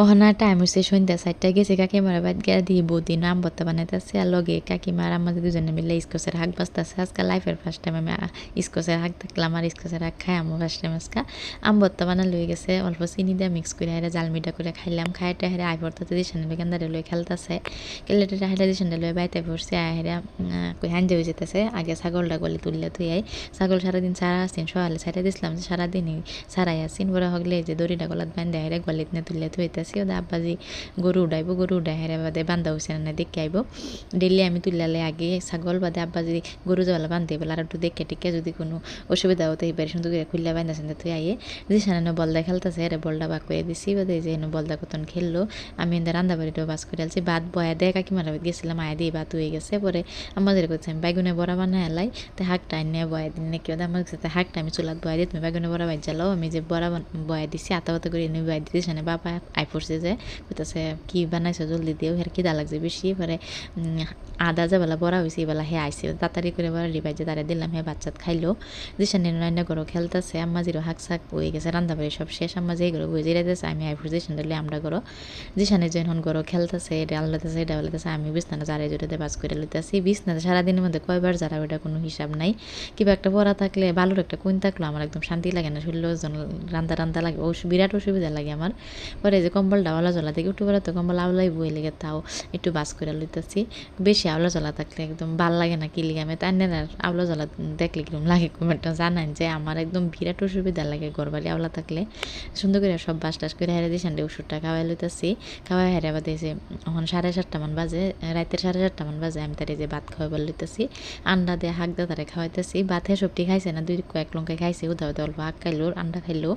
ওখানে টাইম হয়েছে সন্ধ্যা 4টায় গেছে কাকিমার বাদ গিয়ে দিয়ে বৌদি নাম ভর্তা বানাইতেছে আর লগে কাকিমার আমাদের দুজনে মিলে স্কচের শাক বাঁচতেছে আজকে লাইফের ফার্স্ট টাইম আমি স্কচের শাক দেখলাম আর স্কচের শাক খাই আমার ফার্স্ট টাইম আজকে আম ভর্তা বানানো লয়ে গেছে অল্প চিনি দিয়ে মিক্স করে হেরে জালমিটা করে খাইলাম খাইটা হেরে আই ভর্তাতে দিশানে দোকানদারে লয়ে খেলতেছে কেলেটা হেরে দিশানে লয়ে বাইতে পড়ছে হেরে কই হাঞ্জে হয়ে যেতেছে আগে ছাগলটা গলে তুললে তুই ছাগল সারাদিন সারা আসছেন সকালে ছাড়া দিছিলাম যে সারাদিনই সারাই আসিন বড় হগলে যে দড়িটা গলাত বান্ধে হেরে গলিত না তুললে থইতেছি ওদের আব্বাজি গরু উঠাইব গরু উঠাই হেরে বাদে বান্ধা হয়েছে না দেখে আইব ডেলি আমি তুললে আগে ছাগল বাদে আব্বাজি গরু যাওয়ালা বান্ধে বলে আর একটু দেখে টিকে যদি কোনো অসুবিধা হতো এবারে সুন্দর করে খুললে বান্ধাছেন তুই আইয়ে যে সানানো বলদা খেলতেছে হেরে বলটা বাক করে দিছি বাদে যে বলদা কতন খেললো আমি এদের রান্না বাড়িটাও বাস করে আলছি ভাত বয়া দেয় কাকিমার গেছিলাম আয়া দিয়ে ভাত হয়ে গেছে পরে আমাদের করছে আমি বাইগুনে বড়া বানায় এলাই তো হাঁকটা এনে বয়া দিন নাকি ওদের আমার কাছে হাঁকটা আমি চুলাত বয়া দিই তুমি বাইগুনে বড়া বাজ জ্বালাও আমি যে বড়া বয়া দিছি আতা পাতা করে এনে বয়া দিতে সানে বাবা আই পড়ছে যে বলতেছে কি বানাইছো জলদি দিও হের খিদা লাগছে বেশি পরে আদা যে বেলা বড়া হয়েছে এই বেলা হে আইসে তাড়াতাড়ি করে বড়া রিবাই যে তারা দিলাম হে বাচ্চাত খাইলো দিশানি রান্না করো খেলতেছে আম্মা জিরো হাঁক শাক হয়ে গেছে রান্না বাড়ি সব শেষ আম্মা যেই করো বুঝে যাইতেছে আমি আই পড়ছি দিলে আমরা করো দিশানি যখন করো খেলতেছে এটা আল্লাতেছে এটা বলতেছে আমি বিছনাটা যারা জোরেতে বাজ করে লইতেছি বিছনাতে সারাদিনের মধ্যে কয়বার যারা ওটা কোনো হিসাব নাই কিবা একটা পড়া থাকলে ভালোর একটা কোন থাকলো আমার একদম শান্তি লাগে না শরীর রান্দা রান্দা লাগে বিরাট অসুবিধা লাগে আমার পরে যে কম্বলটা আওলা জ্বলা থেকে উঠে বেড়া তো কম্বল আওলাই বই লেগে তাও একটু বাস করে লইতেছি বেশি আওলা জ্বলা থাকলে একদম ভাল লাগে না কি লিগে আমি তাই না আওলা জ্বলা দেখলে কিরকম লাগে কমেন্টটা জানান যে আমার একদম বিরাট অসুবিধা লাগে ঘরবাড়ি আওলা থাকলে সুন্দর করে সব বাস টাস করে হেরে দিয়েছেন ওষুধটা খাওয়াই লইতেছি খাওয়াই হেরে বাদে যে এখন 7:30 মান বাজে রাতের 7:30 মান বাজে আমি তারে যে ভাত খাওয়াবার লইতেছি আন্ডা দিয়ে হাঁক দিয়ে তারে খাওয়াইতেছি ভাত সবটি খাইছে না দুই কয়েক লঙ্কা খাইছে উধাও অল্প হাঁক খাইলো আন্ডা খাইলো